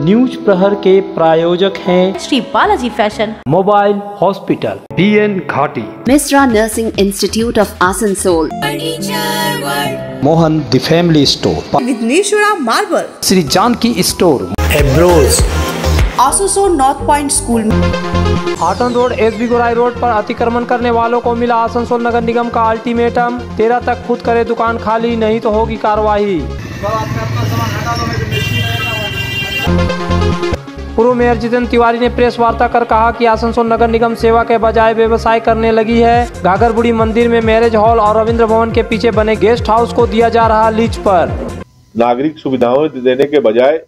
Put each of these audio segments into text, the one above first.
News प्रहर के प्रायोजक हैं Shri Balaji fashion, mobile hospital, BN Ghati, Mishra nursing institute of Asansol, Mohan the family store, Vighneshwara marble, Shri Janaki store, एब्रोज, Asansol north point school. Hatan road SB Gorai road पर अतिक्रमण करने वालों को मिला आसनसोल नगर निगम का अल्टीमेटम, 13 तक खुद करे दुकान खाली, नहीं तो होगी कार्रवाई। पूर्व मेयर जितेंद्र तिवारी ने प्रेस वार्ता कर कहा कि आसनसोल नगर निगम सेवा के बजाय व्यवसाय करने लगी है। घाघरबुड़ी मंदिर में मैरिज हॉल और रविंद्र भवन के पीछे बने गेस्ट हाउस को दिया जा रहा लीज पर। नागरिक सुविधाओं देने के बजाय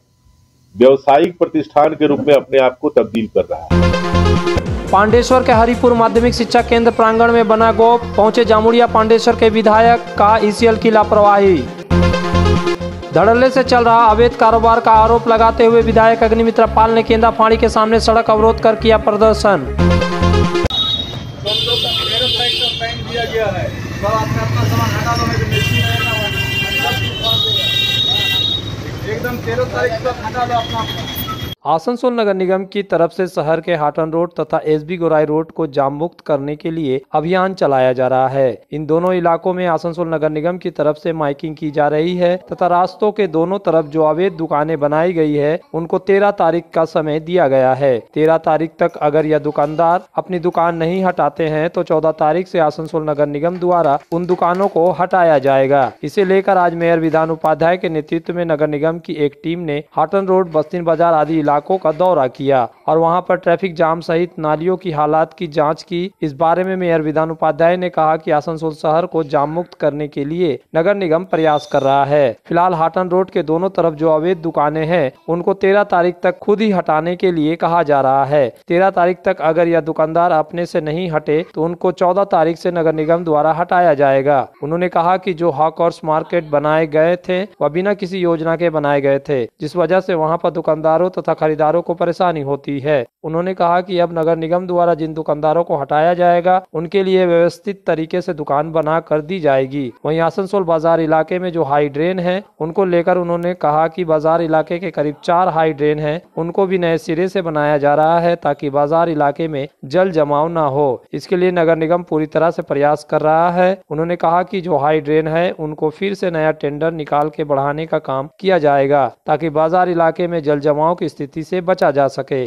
व्यवसायिक प्रतिष्ठान के रूप में अपने आप को तब्दील कर रहा है। पांडेश्वर के हरिपुर माध्यमिक शिक्षा केंद्र प्रांगण में बना गोप, पहुंचे जामुड़िया पांडेश्वर के विधायक का ECL की लापरवाही। धड़ल्ले से चल रहा अवैध कारोबार का आरोप लगाते हुए विधायक अग्निमित्रा पाल ने केंदा फाड़ी के सामने सड़क अवरोध कर किया प्रदर्शन। एकदम 13 तारीख तक हटा दो अपना। आसनसोल नगर निगम की तरफ से शहर के हाटन रोड तथा SB गोराई रोड को जाम मुक्त करने के लिए अभियान चलाया जा रहा है। इन दोनों इलाकों में आसनसोल नगर निगम की तरफ से माइकिंग की जा रही है तथा रास्तों के दोनों तरफ जो अवैध दुकानें बनाई गई है उनको 13 तारीख का समय दिया गया है। 13 तारीख तक अगर यह दुकानदार अपनी दुकान नहीं हटाते हैं तो 14 तारीख से आसनसोल नगर निगम द्वारा उन दुकानों को हटाया जाएगा। इसे लेकर आज मेयर विधान उपाध्याय के नेतृत्व में नगर निगम की एक टीम ने हाटन रोड, बस्तीन बाजार आदि इलाकों का दौरा किया और वहां पर ट्रैफिक जाम सहित नालियों की हालात की जांच की। इस बारे में मेयर विधान उपाध्याय ने कहा कि आसनसोल शहर को जाम मुक्त करने के लिए नगर निगम प्रयास कर रहा है। फिलहाल हाटन रोड के दोनों तरफ जो अवैध दुकानें हैं उनको 13 तारीख तक खुद ही हटाने के लिए कहा जा रहा है। 13 तारीख तक अगर यह दुकानदार अपने से नहीं हटे तो उनको 14 तारीख से नगर निगम द्वारा हटाया जाएगा। उन्होंने कहा कि जो हॉकर्स मार्केट बनाए गए थे वह बिना किसी योजना के बनाए गए थे, जिस वजह से वहाँ पर दुकानदारों तथा खरीदारों को परेशानी होती है। उन्होंने कहा कि अब नगर निगम द्वारा जिन दुकानदारों को हटाया जाएगा उनके लिए व्यवस्थित तरीके से दुकान बना कर दी जाएगी। वहीं आसनसोल बाजार इलाके में जो हाई ड्रेन है उनको लेकर उन्होंने कहा कि बाजार इलाके के करीब 4 हाई ड्रेन है, उनको भी नए सिरे से बनाया जा रहा है ताकि बाजार इलाके में जल जमाव न हो। इसके लिए नगर निगम पूरी तरह से प्रयास कर रहा है। उन्होंने कहा कि जो हाई ड्रेन है उनको फिर से नया टेंडर निकाल के बढ़ाने का काम किया जाएगा ताकि बाजार इलाके में जल जमाव की स्थिति से बचा जा सके।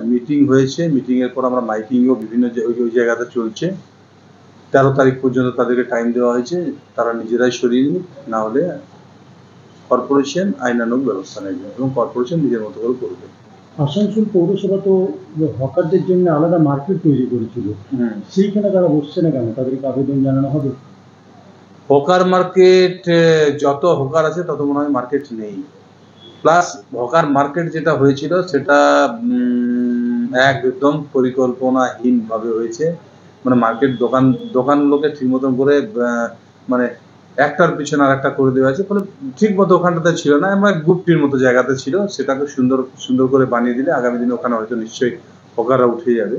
मीटिंग হয়েছে, মিটিং এর পর আমরা মাইকিংও বিভিন্ন ওই জায়গাতে চলছে। 13 তারিখ পর্যন্ত তাদেরকে টাইম দেওয়া হয়েছে, তারা নিজেরাই সরিয়ে নিন, না হলে কর্পোরেশন আইনানুগ ব্যবস্থা নেবে এবং কর্পোরেশন নিজের মতো করে করবে। আসানসোল পৌরসভা তো হকারদের জন্য আলাদা মার্কেট তৈরি করেছিল, সেইখানে তারা বসছে না কেন? তাদেরকে আবেদন জানানো হবে। হকার মার্কেট যত হকার আছে তত মনে হয় মার্কেট নেই। প্লাস হকার মার্কেট যেটা হয়েছিল সেটা একদম পরিকল্পনাহীন ভাবে হয়েছে। মানে মার্কেট দোকান লোকে ঠিক মতন করে মানে একটার পিছনে আর একটা করে দেওয়া হয়েছে, ফলে ঠিক মতো ওখানটাতে ছিল না, আমার গুপ্তির মতো জায়গাতে ছিল। সেটাকে সুন্দর করে বানিয়ে দিলে আগামী দিনে ওখানে হয়তো নিশ্চয়ই হকাররা উঠে যাবে।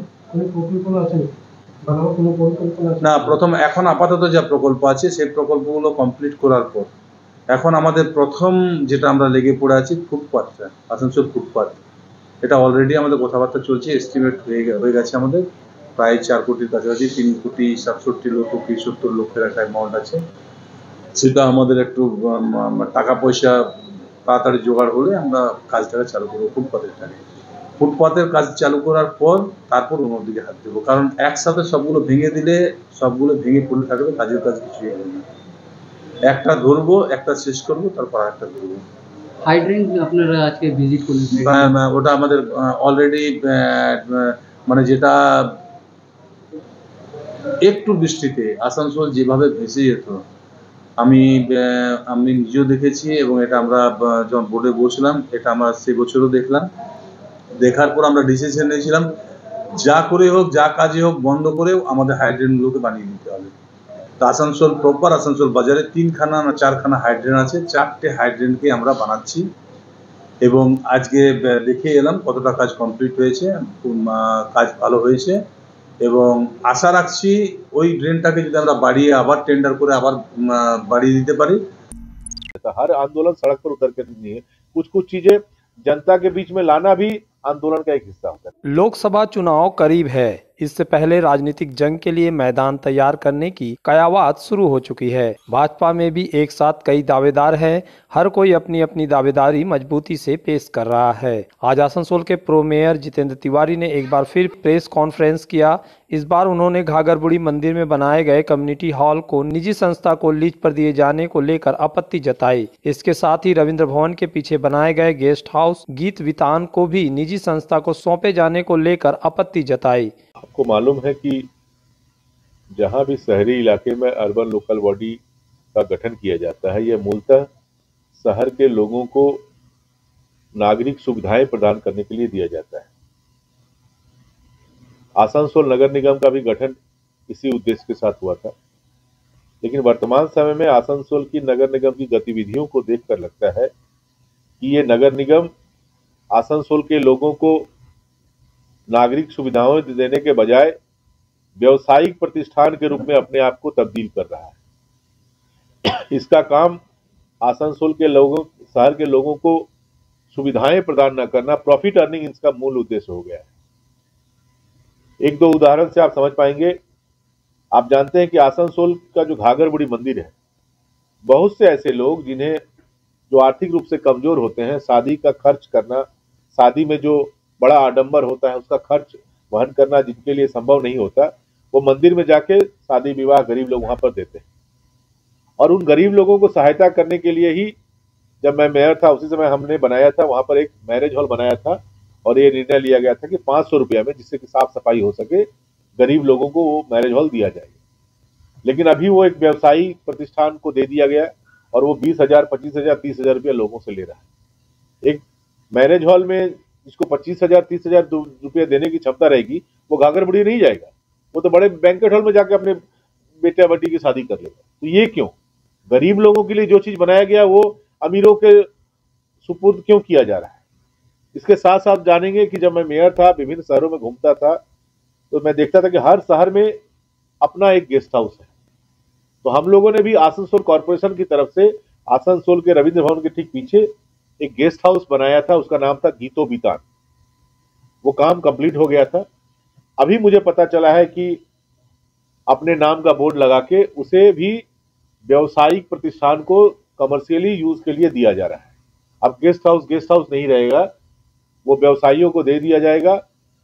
না, প্রথম এখন আপাতত যা প্রকল্প আছে সেই প্রকল্পগুলো কমপ্লিট করার পর এখন আমাদের প্রথম যেটা আমরা লেগে পড়ে আছি ফুটপাথটা, আসানসোল ফুটপাথ। এটা অলরেডি আমাদের কথাবার্তা চলছে, এস্টিমেট হয়ে গেছে আমাদের প্রায় 4 কোটির কাছাকাছি, 3 কোটি 67 লক্ষ কি 70 লক্ষের একটা অ্যামাউন্ট আছে। সেটা আমাদের একটু টাকা পয়সা তাড়াতাড়ি জোগাড় হলে আমরা কাজটাকে চালু করবো। ফুটপাথের কাজ চালু করার পর তারপর অন্যদিকে হাত দেবো, কারণ একসাথে সবগুলো ভেঙে দিলে সবগুলো ভেঙে পড়ে থাকবে, কাজের কাজ কিছুই হবে না। একটা ধরবো, একটা শেষ করবো, তারপর একটা ধরবো। হাইড্রেন আপনারা আজকে ভিজিট করলেন? ওটা আমাদের অলরেডি মানে যেটা একটু বৃষ্টিতে আসানসোল যেভাবে ভেসে যেত আমি নিজেও দেখেছি এবং এটা আমরা যখন বোর্ডে বসলাম এটা আমরা সে বছরও দেখলাম। দেখার পর আমরা ডিসিশন নিয়েছিলাম যা করে হোক, যা কাজে হোক, বন্ধ করেও আমাদের হাইড্রেনগুলোকে বানিয়ে দিতে হবে। তো আসানসোল প্রপার আসানসোল বাজারে 3খানা না 4খানা হাইড্রেন আছে, 4টে হাইড্রেনকে আমরা বানাচ্ছি এবং আজকে দেখে এলাম কতটা কাজ কমপ্লিট হয়েছে, কাজ ভালো হয়েছে এবং আশা রাখছি ওই ড্রেনটাকে যদি আমরা বাড়িয়ে আবার টেন্ডার করে আবার বাড়িয়ে দিতে পারি। हर आंदोलन सड़क पर उतर कर नहीं है, कुछ कुछ चीजें जनता के बीच में लाना भी आंदोलन का एक हिस्सा होता है। लोकसभा चुनाव करीब है। इससे पहले राजनीतिक जंग के लिए मैदान तैयार करने की कयावत शुरू हो चुकी है। भाजपा में भी एक साथ कई दावेदार हैं। हर कोई अपनी अपनी दावेदारी मजबूती से पेश कर रहा है। आज आसनसोल के प्रो मेयर जितेंद्र तिवारी ने एक बार फिर प्रेस कॉन्फ्रेंस किया। इस बार उन्होंने घाघरबुड़ी मंदिर में बनाए गए कम्युनिटी हॉल को निजी संस्था को लीज पर दिए जाने को लेकर आपत्ति जताई। इसके साथ ही रविंद्र भवन के पीछे बनाए गए गेस्ट हाउस गीत वितान को भी निजी संस्था को सौंपे जाने को लेकर आपत्ति जताई। आपको मालूम है कि जहां भी शहरी इलाके में अर्बन लोकल बॉडी का गठन किया जाता है, यह मूलतः शहर के लोगों को नागरिक सुविधाएं प्रदान करने के लिए दिया जाता है। आसनसोल नगर निगम का भी गठन इसी उद्देश्य के साथ हुआ था, लेकिन वर्तमान समय में आसनसोल की नगर निगम की गतिविधियों को देखकर लगता है कि ये नगर निगम आसनसोल के लोगों को नागरिक सुविधाएं देने के बजाय व्यवसायिक प्रतिष्ठान के रूप में अपने आप को तब्दील कर रहा है। इसका काम आसनसोल के लोगों, शहर के लोगों को सुविधाएं प्रदान न करना, प्रॉफिट अर्निंग इसका मूल उद्देश्य हो गया है। एक दो उदाहरण से आप समझ पाएंगे। आप जानते हैं कि आसनसोल का जो घाघरबुड़ी मंदिर है, बहुत से ऐसे लोग जिन्हें जो आर्थिक रूप से कमजोर होते हैं, शादी का खर्च करना, शादी में जो बड़ा आडंबर होता है उसका खर्च वहन करना जिनके लिए संभव नहीं होता, वो मंदिर में जाके शादी विवाह गरीब लोग वहां पर देते हैं। और उन गरीब लोगों को सहायता करने के लिए ही जब मैं मेयर था उसी समय हमने बनाया था, वहां पर एक मैरिज हॉल बनाया था और ये निर्णय लिया गया था कि 500 रुपया में, जिससे कि साफ सफाई हो सके, गरीब लोगों को वो मैरिज हॉल दिया जाएगा। लेकिन अभी वो एक व्यवसायी प्रतिष्ठान को दे दिया गया और वो 20,000, 25,000, 30,000 रुपया लोगों से ले रहा है। एक मैरिज हॉल में जिसको 25,000, 30,000 रुपया देने की क्षमता रहेगी, वो घाघरबुड़ी नहीं जाएगा, वो तो बड़े बैंकेट हॉल में जाके अपने बेटा बेटी की शादी कर लेगा। तो ये क्यों? गरीब लोगों के लिए जो चीज बनाया गया वो अमीरों के सुपुर्द क्यों किया जा रहा है? इसके साथ साथ जानेंगे कि जब मैं मेयर था, विभिन्न शहरों में घूमता था, तो मैं देखता था कि हर शहर में अपना एक गेस्ट हाउस है। तो हम लोगों ने भी आसनसोल कॉर्पोरेशन की तरफ से आसनसोल के रविंद्र भवन के ठीक पीछे एक गेस्ट हाउस बनाया था, उसका नाम था गीतो वितान। वो काम कंप्लीट हो गया था। अभी मुझे पता चला है कि अपने नाम का बोर्ड लगा के उसे भी व्यवसायिक प्रतिष्ठान को कमर्शियली यूज के लिए दिया जा रहा है। अब गेस्ट हाउस नहीं रहेगा, वो व्यवसायियों को दे दिया जाएगा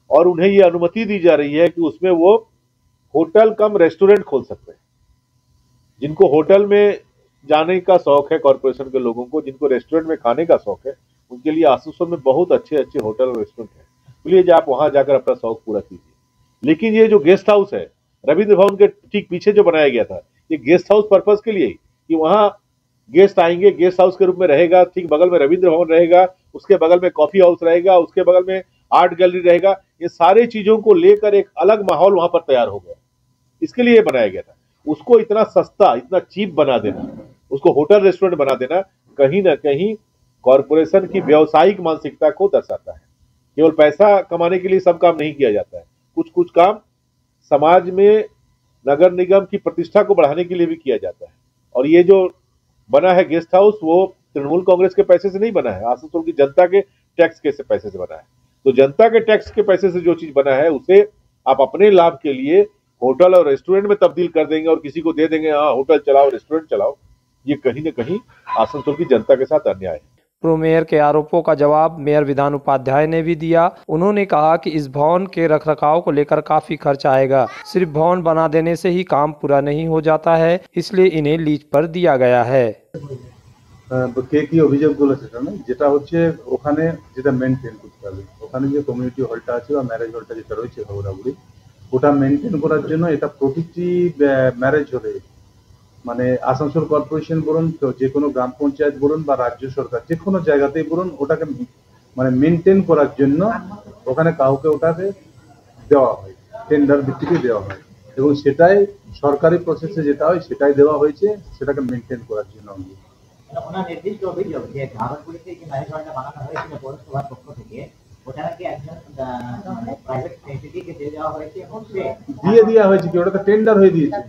और उन्हें ये अनुमति दी जा रही है कि उसमें वो होटल कम रेस्टोरेंट खोल सकते हैं। जिनको होटल में जाने का शौक है, कॉर्पोरेशन के लोगों को जिनको रेस्टोरेंट में खाने का शौक है, उनके लिए आसनसोल में बहुत अच्छे अच्छे होटल और रेस्टोरेंट है। प्लीज आप वहां जाकर अपना शौक पूरा कीजिए। लेकिन ये जो गेस्ट हाउस है रविंद्र भवन के ठीक पीछे जो बनाया गया था, ये गेस्ट हाउस पर्पज के लिए ही, कि वहां गेस्ट आएंगे, गेस्ट हाउस के रूप में रहेगा, ठीक बगल में रविंद्र भवन रहेगा, उसके बगल में कॉफी हाउस रहेगा, उसके बगल में आर्ट गैलरी रहेगा। ये सारी चीजों को लेकर एक अलग माहौल वहां पर तैयार हो गया। इसके लिए बनाया गया था। उसको इतना सस्ता, इतना चीप बना देना, उसको होटल रेस्टोरेंट बना देना, कहीं ना कहीं कॉर्पोरेशन की व्यावसायिक मानसिकता को दर्शाता है। केवल पैसा कमाने के लिए सब काम नहीं किया जाता है, कुछ कुछ काम समाज में नगर निगम की प्रतिष्ठा को बढ़ाने के लिए भी किया जाता है। और ये जो बना है गेस्ट हाउस, वो तृणमूल कांग्रेस के पैसे से नहीं बना है, आसनसोल की जनता के टैक्स के पैसे से बना है। तो जनता के टैक्स के पैसे से जो चीज बना है उसे आप अपने लाभ के लिए होटल और रेस्टोरेंट में तब्दील कर देंगे और किसी को दे देंगे, हाँ होटल चलाओ, रेस्टोरेंट चलाओ। ये कहीं ना कहीं आसनसोल की जनता के साथ अन्याय है। प्रो मेयर के आरोपों का जवाब मेयर विधान उपाध्याय ने भी दिया। उन्होंने कहा कि इस भवन के रखरखाव को लेकर काफी खर्च आएगा। सिर्फ भवन बना देने से ही काम पूरा नहीं हो जाता है, इसलिए इन्हें लीज पर दिया गया है। কে কি অভিযোগগুলো সেটা না, যেটা হচ্ছে ওখানে যেটা মেনটেন করতে হবে, ওখানে যে কমিউনিটি হলটা আছে বা ম্যারেজ হলটা যেটা রয়েছে ঘাগরাবুড়ি, ওটা মেনটেন করার জন্য এটা প্রতিটি ম্যারেজ হলে মানে আসানসোল কর্পোরেশন বলুন, যে কোনো গ্রাম পঞ্চায়েত বলুন বা রাজ্য সরকার যে কোনো জায়গাতেই বলুন, ওটাকে মানে মেনটেন করার জন্য ওখানে কাউকে ওটাকে দেওয়া হয়, টেন্ডার ভিত্তিতে দেওয়া হয় এবং সেটাই সরকারি প্রসেসে যেটা হয় সেটাই দেওয়া হয়েছে, সেটাকে মেনটেন করার জন্য। ওনার নির্দিষ্ট অভিযোগ যে ঘাগরবুড়িতে যে ম্যারেজ হলটা বানানো হয়েছিল পৌরসভার পক্ষ থেকে, দিয়ে দেওয়া হয়েছে কি, ওটা তো টেন্ডার হয়ে দিয়েছে।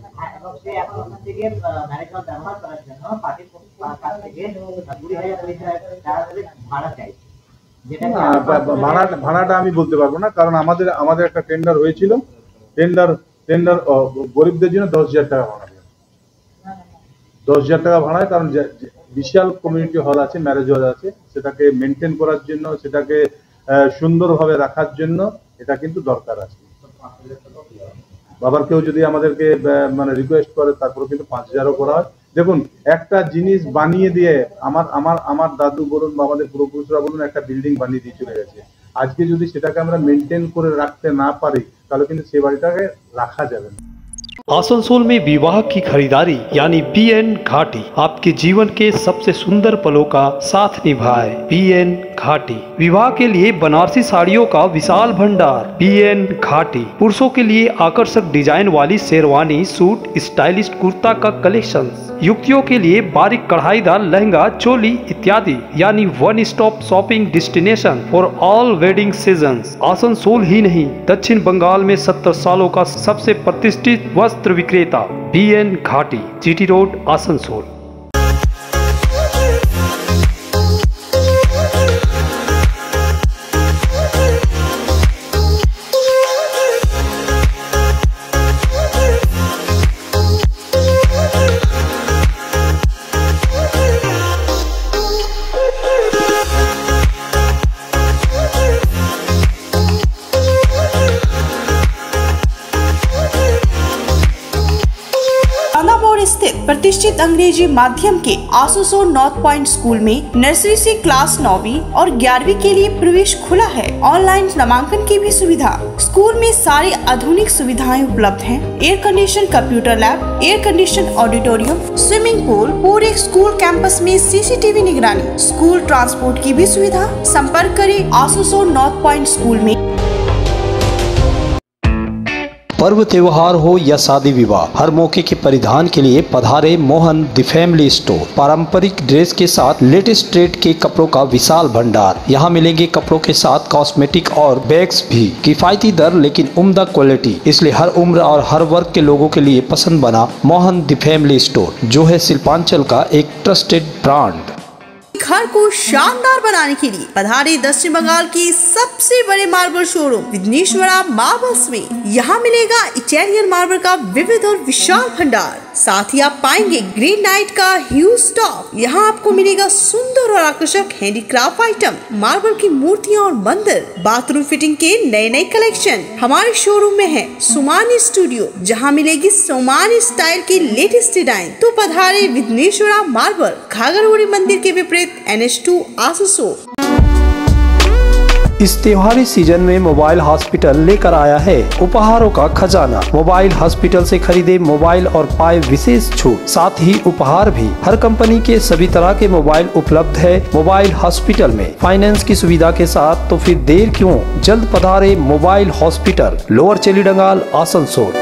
ভাড়াটা আমি বলতে পারবো না, কারণ আমাদের একটা টেন্ডার হয়েছিল। টেন্ডার গরিবদের জন্য 10,000 টাকা ভাড়া, 10,000 টাকা ভাড়ায়, কারণ বিশাল কমিউনিটি হল আছে, ম্যারেজ হল আছে, সেটাকে মেনটেন করার জন্য, সেটাকে সুন্দরভাবে রাখার জন্য এটা কিন্তু দরকার আছে। বাবার কেউ যদি আমাদেরকে মানে রিকোয়েস্ট করে, তারপরে কিন্তু 5,000ও করা হয়। দেখুন, একটা জিনিস বানিয়ে দিয়ে আমার দাদু বলুন বা আমাদের পূর্বপুরুষরা বলুন, একটা বিল্ডিং বানিয়ে দিয়ে চলে গেছে। আজকে যদি সেটাকে আমরা মেনটেন করে রাখতে না পারি, তাহলে কিন্তু সেই বাড়িটাকে রাখা যাবে না। आसनसोल में विवाह की खरीदारी यानी BN घाटी आपके जीवन के सबसे सुंदर पलों का साथ निभाए। BN घाटी विवाह के लिए बनारसी साड़ियों का विशाल भंडार। BN घाटी पुरुषों के लिए आकर्षक डिजाइन वाली शेरवानी, सूट, स्टाइलिश कुर्ता का कलेक्शन, युवतियों के लिए बारीक कढ़ाईदार लहंगा, चोली इत्यादि, यानी one stop shopping destination for all wedding seasons. Asansol ही नहीं, दक्षिण बंगाल में 70 सालों का सबसे प्रतिष्ठित वस्त्र विक्रेता BN घाटी, GT रोड, आसनसोल। स्थित प्रतिष्ठित अंग्रेजी माध्यम के आसनसोल नॉर्थ पॉइंट स्कूल में नर्सरी से क्लास 9वीं और 11वीं के लिए प्रवेश खुला है। ऑनलाइन नामांकन की भी सुविधा। स्कूल में सारी आधुनिक सुविधाएं उपलब्ध हैं। Air condition computer lab, air condition auditorium, swimming pool, पूरे स्कूल कैंपस में CCTV निगरानी, स्कूल ट्रांसपोर्ट की भी सुविधा। संपर्क करें आसनसोल नॉर्थ पॉइंट स्कूल में। पर्व त्योहार हो या शादी विवाह, हर मौके के परिधान के लिए पधारे मोहन द फैमिली स्टोर। पारंपरिक ड्रेस के साथ लेटेस्ट ट्रेंड के कपड़ों का विशाल भंडार। यहाँ मिलेंगे कपड़ों के साथ कॉस्मेटिक और बैग्स भी। किफायती दर लेकिन उम्दा क्वालिटी, इसलिए हर उम्र और हर वर्ग के लोगों के लिए पसंद बना मोहन द फैमिली स्टोर, जो है शिल्पांचल का एक ट्रस्टेड ब्रांड। घर को शानदार बनाने के लिए पधारे दक्षिण बंगाल की सबसे बड़े मार्बल शोरूम विघ्नेश्वरा मार्बल्स में। यहाँ मिलेगा इटालियन मार्बल का विविध और विशाल भंडार। साथ ही आप पाएंगे ग्रेनाइट का ह्यूज स्टॉक। यहाँ आपको मिलेगा सुंदर और आकर्षक हैंडीक्राफ्ट आइटम, मार्बल की मूर्तियाँ और मंदिर, बाथरूम फिटिंग के नए नए कलेक्शन। हमारे शोरूम में है सोमानी स्टूडियो, जहाँ मिलेगी सोमानी स्टाइल की लेटेस्ट डिजाइन। तो पधारे विघ्नेश्वरा मार्बल, घाघरगुड़ी मंदिर के विपरीत NH2 आसनसोल। इस त्योहारी सीजन में मोबाइल हॉस्पिटल लेकर आया है उपहारों का खजाना। मोबाइल हॉस्पिटल से खरीदे मोबाइल और पाए विशेष छूट, साथ ही उपहार भी। हर कंपनी के सभी तरह के मोबाइल उपलब्ध है मोबाइल हॉस्पिटल में, फाइनेंस की सुविधा के साथ। तो फिर देर क्यों, जल्द पधारे मोबाइल हॉस्पिटल, लोअर चेलीडंगाल, आसनसोल।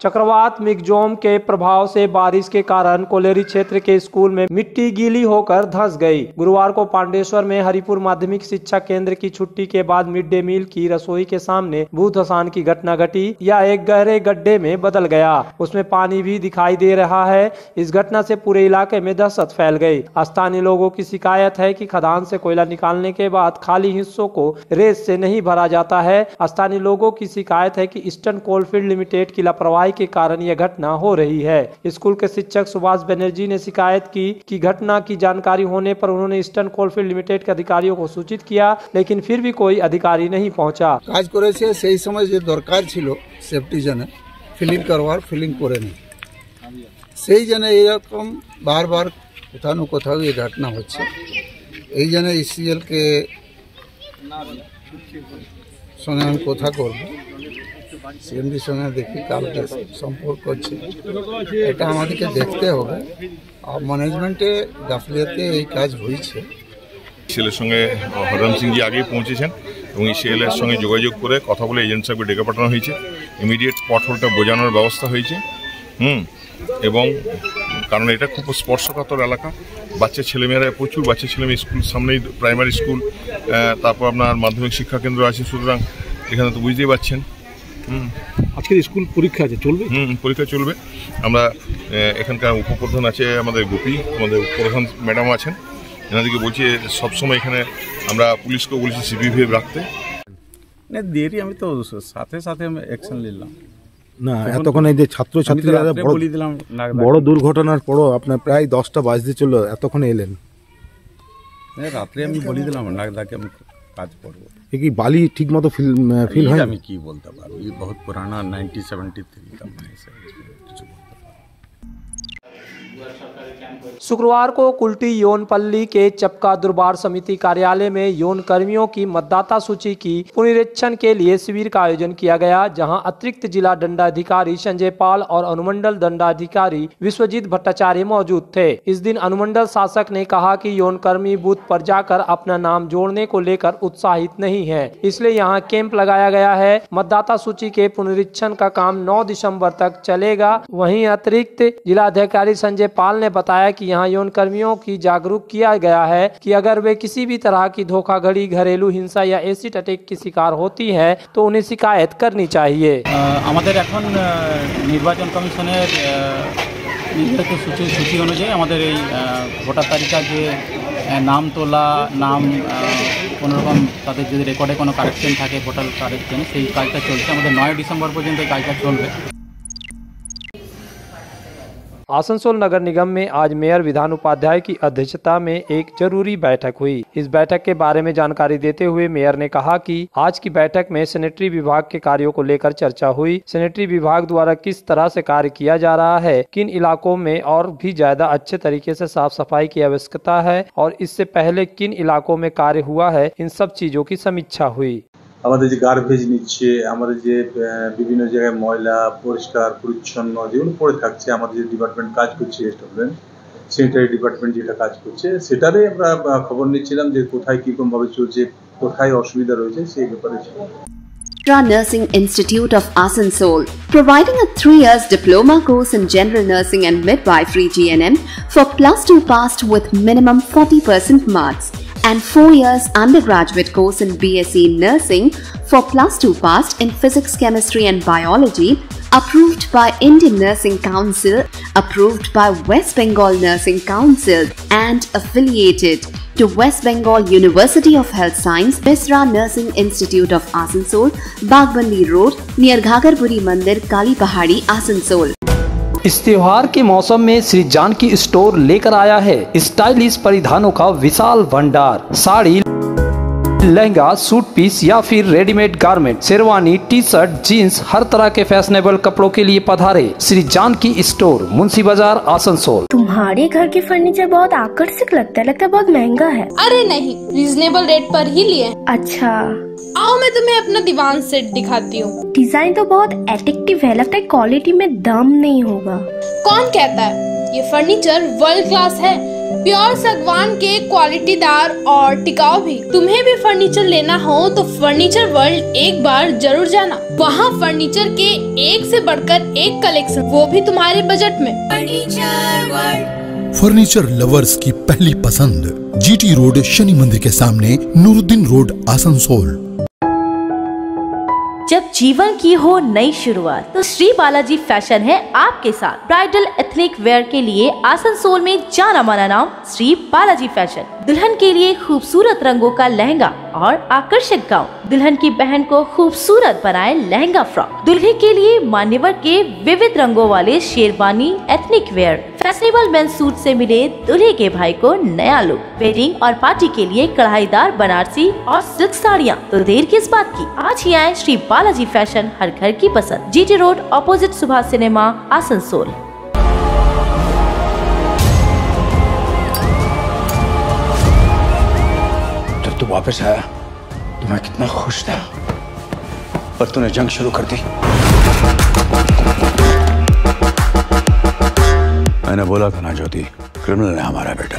चक्रवात मिगजोम के प्रभाव से बारिश के कारण कोलेरी क्षेत्र के स्कूल में मिट्टी गीली होकर धंस गई। गुरुवार को पांडेश्वर में हरिपुर माध्यमिक शिक्षा केंद्र की छुट्टी के बाद मिड डे मील की रसोई के सामने भू धसान की घटना घटी। यह एक गहरे गड्ढे में बदल गया, उसमें पानी भी दिखाई दे रहा है। इस घटना से पूरे इलाके में दहशत फैल गई। स्थानीय लोगों की शिकायत है कि खदान से कोयला निकालने के बाद खाली हिस्सों को रेत से नहीं भरा जाता है। स्थानीय लोगों की शिकायत है कि ईस्टर्न कोलफील्ड लिमिटेड की लापरवाही के कारण यह घटना हो रही है। स्कूल के शिक्षक सुभाष बनर्जी ने शिकायत की कि घटना की जानकारी होने पर उन्होंने ईस्टर्न कोलफील्ड लिमिटेड के अधिकारियों को सूचित किया, लेकिन फिर भी कोई अधिकारी नहीं पहुंचा। কাজ করেছে সেই সময় যে দরকার ছিল সেফটি জন্য ফিলিং করবার, ফিলিং করেনি। সেই জন্য এরকম বারবার কোথাও না কোথাও এই ঘটনা হচ্ছে। এই জন্য ইসিএল কে সঙ্গে আমি কথা করব, সিএমডির সঙ্গে দেখি কালকে সম্পর্ক করছে। এটা আমাদেরকে দেখতে হবে। আর ম্যানেজমেন্টে গাফিলতিতে এই কাজ হয়েছে। ইসিএলের সঙ্গে হররাম সিংজি আগেই পৌঁছেছেন এবং ইসিএলের সঙ্গে যোগাযোগ করে কথা বলে এজেন্ট সাহেবকে ডেকে পাঠানো হয়েছে। ইমিডিয়েট পটহোলটা বোঝানোর ব্যবস্থা হয়েছে এবং কারণ এটা খুব স্পর্শকাতর এলাকা। বাচ্চা ছেলেমেয়েরা, প্রচুর বাচ্চা ছেলেমেয়ে স্কুল সামনেই, প্রাইমারি স্কুল, তারপর আপনার মাধ্যমিক শিক্ষা কেন্দ্র আছে, সুতরাং এখানে তো বুঝতেই পারছেন। আজকের স্কুল পরীক্ষা আছে, চলবে? পরীক্ষা চলবে। আমরা এখানকার উপপ্রধান আছে আমাদের গোপী, আমাদের প্রধান ম্যাডাম আছেন, এনাদেরকে বলছি সবসময় এখানে আমরা পুলিশকেও বলছি সিপিভি রাখতে। দেরি আমি তো সাথে সাথে অ্যাকশন নিলাম না, এতক্ষণ এই যে ছাত্রছাত্রীরা বলে দিলাম বড় দুর্ঘটনার পরও আপনার প্রায় 10টা বাজতে চললো, এতক্ষণ এলেন? রাত্রে আমি বলে দিলাম নাগদাকে আমি কাজ করবো। কি বালি ঠিক মতো ফিল হয়? আমি কি বলতে পারবো, ये बहुत पुराना 1973 का है। शुक्रवार को कुल्टी यौनपल्ली के चपका दुर्बार समिति कार्यालय में यौन कर्मियों की मतदाता सूची की पुनरीक्षण के लिए शिविर का आयोजन किया गया, जहां अतिरिक्त जिला दंडाधिकारी संजय पाल और अनुमंडल दंडाधिकारी विश्वजीत भट्टाचार्य मौजूद थे। इस दिन अनुमंडल शासक ने कहा कि यौन कर्मी बूथ पर जाकर अपना नाम जोड़ने को लेकर उत्साहित नहीं है, इसलिए यहां कैंप लगाया गया है। मतदाता सूची के पुनरीक्षण का काम 9 दिसंबर तक चलेगा। वहीं अतिरिक्त जिलाधिकारी संजय पाल ने बताया कि यहाँ यौन कर्मियों की जागरूक किया गया है कि अगर वे किसी भी तरह की धोखाधड़ी, घरेलू हिंसा या एसिड अटैक की शिकार होती है तो उन्हें शिकायत करनी चाहिए। আমাদের এখন নির্বাচন কমিশনের নির্ধারিত সূচি অনুযায়ী আমাদের এই ভোটার তালিকা যে নাম তোলা, নাম কোনোরকম তাদের যদি রেকর্ডে কোনো কারেকশন থাকে ভোটার কারেকশন, সেই কাজটা চলছে। আমাদের 9 ডিসেম্বর পর্যন্ত এই কাজটা চলবে। आसनसोल नगर निगम में आज मेयर विधान उपाध्याय की अध्यक्षता में एक जरूरी बैठक हुई। इस बैठक के बारे में जानकारी देते हुए मेयर ने कहा कि आज की बैठक में सैनिटरी विभाग के कार्यों को लेकर चर्चा हुई। सैनिटरी विभाग द्वारा किस तरह से कार्य किया जा रहा है, किन इलाकों में और भी ज्यादा अच्छे तरीके से साफ सफाई की आवश्यकता है और इससे पहले किन इलाकों में कार्य हुआ है, इन सब चीजों की समीक्षा हुई। আমাদের যে গার্বেজ নিচ্ছে, আমাদের যে বিভিন্ন জায়গায় ময়লা পরিষ্কার পরিচ্ছন্ন যেগুলো পড়ে থাকছে, আমাদের যে ডিপার্টমেন্ট কাজ করছে, স্যানিটারি ডিপার্টমেন্ট যেটা কাজ করছে, সেটারই আমরা খবর নিচ্ছিলাম যে কোথায় কিরকম ভাবে চলছে, কোথায় অসুবিধা রয়েছে সেই ব্যাপারে। Nursing Institute of Asansol, providing a 3 years diploma course in general nursing and midwifery GNM for +2 passed with minimum 40% marks, and 4 years undergraduate course in BSc Nursing for +2 passed in Physics, Chemistry and Biology, approved by Indian Nursing Council, approved by West Bengal Nursing Council and affiliated to West Bengal University of Health Science, Misra Nursing Institute of Asansol, Bagbandi Road near Ghagarpuri Mandir, Kali Pahadi, Asansol। इस त्योहार के मौसम में Shri Janaki store लेकर आया है stylish परिधानों का विशाल भंडार। साड़ी, लहंगा, सूट पीस या फिर readymade garment, sherwani, T shirt, jeans, हर तरह के फैशनेबल कपड़ों के लिए पधारे श्री जानकी स्टोर, मुंशी बाजार, आसनसोल। तुम्हारे घर के फर्नीचर बहुत आकर्षक लगता है बहुत महंगा है। अरे नहीं, रीजनेबल रेट पर ही लिए। अच्छा, आओ मैं तुम्हें अपना दीवान सेट दिखाती हूँ। डिजाइन तो बहुत एट्रैक्टिव है, लगता है क्वालिटी में दम नहीं होगा। कौन कहता है, ये फर्नीचर वर्ल्ड क्लास है, प्योर सागवान के, क्वालिटीदार और टिकाऊ भी। तुम्हें भी फर्नीचर लेना हो तो फर्नीचर वर्ल्ड एक बार जरूर जाना। वहाँ फर्नीचर के एक से बढ़कर एक कलेक्शन, वो भी तुम्हारे बजट में। फर्नीचर वर्ल्ड, फर्नीचर लवर्स की पहली पसंद, जीटी रोड, शनि मंदिर के सामने, नूरुद्दीन रोड, आसनसोल। जब जीवन की हो नई शुरुआत तो श्री बालाजी फैशन है आपके साथ। ब्राइडल एथनिक वेयर के लिए आसनसोल में जाना माना नाम श्री बालाजी फैशन। दुल्हन के लिए खूबसूरत रंगों का लहंगा और आकर्षक गाउन, दुल्हन की बहन को खूबसूरत बनाए लहंगा फ्रॉक, दुल्हे के लिए मान्यवर के विविध रंगों वाले sherwani, ethnic wear, fashionable men's suit से मिले दूल्हे के भाई को नया लुक, वेडिंग और पार्टी के लिए कढ़ाईदार बनारसी और सिल्क साड़ियाँ। तो देर किस बात की, आज ही आए श्री बालाजी फैशन, हर घर की पसंद, GT road opposite Subhash cinema, Asansol. जब तू वापस आया तो मैं कितना खुश था, पर तूने जंग शुरू कर दी। मैंने बोला था ना ज्योति, क्रिमिनल है हमारा बेटा।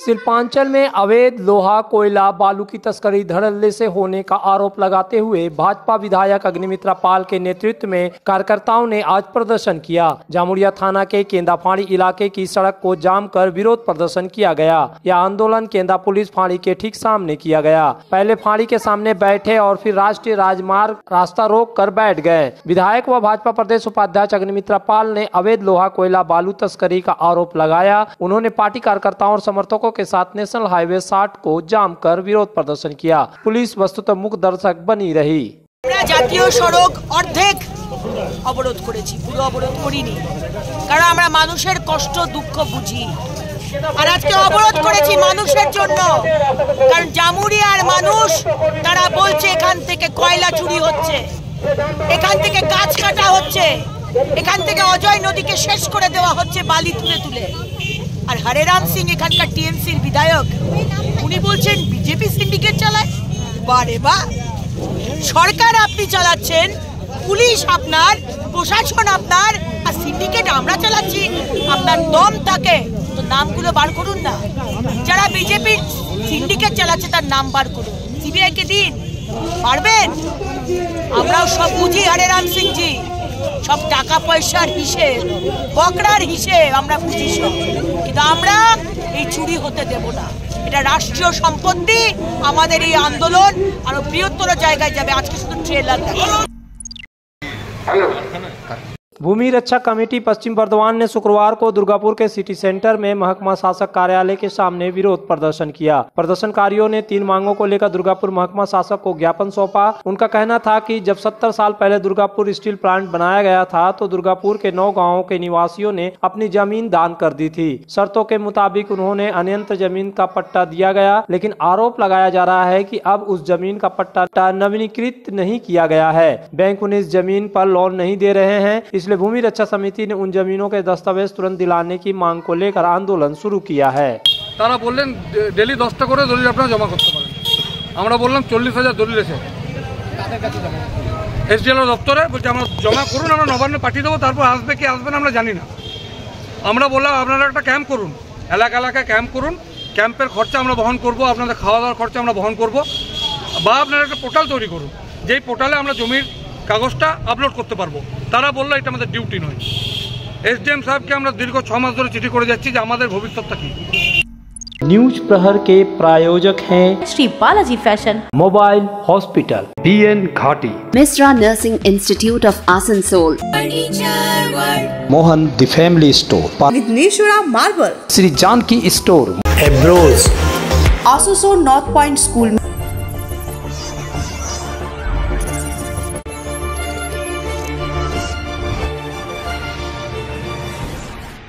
शिल्पांचल में अवैध लोहा कोयला बालू की तस्करी धड़ल्ले से होने का आरोप लगाते हुए भाजपा विधायक अग्निमित्रा पाल के नेतृत्व में कार्यकर्ताओं ने आज प्रदर्शन किया। जामुड़िया थाना के केंदा फाड़ी इलाके की सड़क को जाम कर विरोध प्रदर्शन किया गया। यह आंदोलन केंदा पुलिस फाड़ी के ठीक सामने किया गया। पहले फाड़ी के सामने बैठे और फिर राष्ट्रीय राजमार्ग रास्ता रोक कर बैठ गए। विधायक व भाजपा प्रदेश उपाध्यक्ष अग्निमित्रा पाल ने अवैध लोहा कोयला बालू तस्करी का आरोप लगाया। उन्होंने पार्टी कार्यकर्ताओं और समर्थकों के साथ नेशनल हाईवे 60 को जाम कर विरोध प्रदर्शन किया। पुलिस वस्तुतः मुख्य दर्शक बनी रही। জাতীয় সড়ক অর্ধেক অবরোধ করেছি, পুরো অবরোধ করিনি, কারণ আমরা মানুষের কষ্ট দুঃখ বুঝি। আর আজকে অবরোধ করেছি মানুষের জন্য, কারণ জামুরিয়ার মানুষ তারা বলছে এখান থেকে কয়লা চুরি হচ্ছে, এখান থেকে গাছ কাটা হচ্ছে, এখান থেকে অজয় নদীকে শেষ করে দেওয়া হচ্ছে বালি তুলে তুলে। আর হরেরাম সিং এখানকার টিএমসির বিধায়ক, উনি বলছেন বিজেপি সিন্ডিকেট চালায়। বারে বা, সরকার আপনি চালাচ্ছেন, পুলিশ আপনার, প্রশাসন আপনার, আর সিন্ডিকেট আমরা চালাচ্ছি। আপনার দম থাকে তো নামগুলো বার করুন না। যারা বিজেপির সিন্ডিকেট চালাচ্ছে তার নাম বার করুন, সিবিআই কে দিন, পারবেন? আমরাও সব বুঝি হরেরাম সিং জি, সব টাকা পয়সার হিসেব, বকরার হিসেব আমরা বুঝি সব, কিন্তু আমরা এই চুরি হতে দেব না। এটা রাষ্ট্রীয় সম্পত্তি। আমাদের এই আন্দোলন আরো বৃহত্তর জায়গায় যাবে। আজকে শুধু ট্রেলার দেখো। भूमि रक्षा कमेटी पश्चिम बर्धमान ने शुक्रवार को दुर्गापुर के सिटी सेंटर में महकमा शासक कार्यालय के सामने विरोध प्रदर्शन किया। प्रदर्शनकारियों ने 3 मांगों को लेकर दुर्गापुर महकमा शासक को ज्ञापन सौंपा। उनका कहना था कि जब 70 साल पहले दुर्गापुर स्टील प्लांट बनाया गया था तो दुर्गापुर के 9 गांवों के निवासियों ने अपनी जमीन दान कर दी थी। शर्तों के मुताबिक उन्होंने अन्यंत्र जमीन का पट्टा दिया गया, लेकिन आरोप लगाया जा रहा है कि अब उस जमीन का पट्टा नवीनीकृत नहीं किया गया है। बैंक उन्हें इस जमीन पर लोन नहीं दे रहे हैं, इसलिए भूमि रक्षा समिति ने उन जमीनों के दस्तावेज तुरंत दिलाने की मांग को लेकर आंदोलन शुरू किया है। তারা বললেন ডেলি 10টা করে দলিল আপনারা জমা করতে পারেন। আমরা বললাম 40,000 দলিল এসে এসডিএল দপ্তরে, বলছে আমরা জমা করুন, আমরা নবান্নে পাঠিয়ে দেবো, তারপর আসবে কি আসবে না আমরা জানি না। আমরা বললাম আপনারা একটা ক্যাম্প করুন, এলাকা এলাকায় ক্যাম্প করুন, ক্যাম্পের খরচা আমরা বহন করব, আপনাদের খাওয়া দাওয়ার খরচা আমরা বহন করব, বা আপনারা একটা পোর্টাল তৈরি করুন, যেই পোর্টালে আমরা জমির কাগজটা আপলোড করতে পারবো। তারা বললো এটা আমাদের ডিউটি নয়। एसडीएम साहब के আমরা দীর্ঘ 6 মাস ধরে চিঠি করে যাচ্ছি যে আমাদের ভবিষ্যৎটা কি। न्यूज प्रहर के प्रायोजक हैं Shri Balaji fashion, mobile hospital, BN Ghati, Mishra nursing institute of Asansol, Mohan the family store, Vighneshwara marble, Shri Janaki store, एब्रोज, आसनसोल नॉर्थ पॉइंट स्कूल।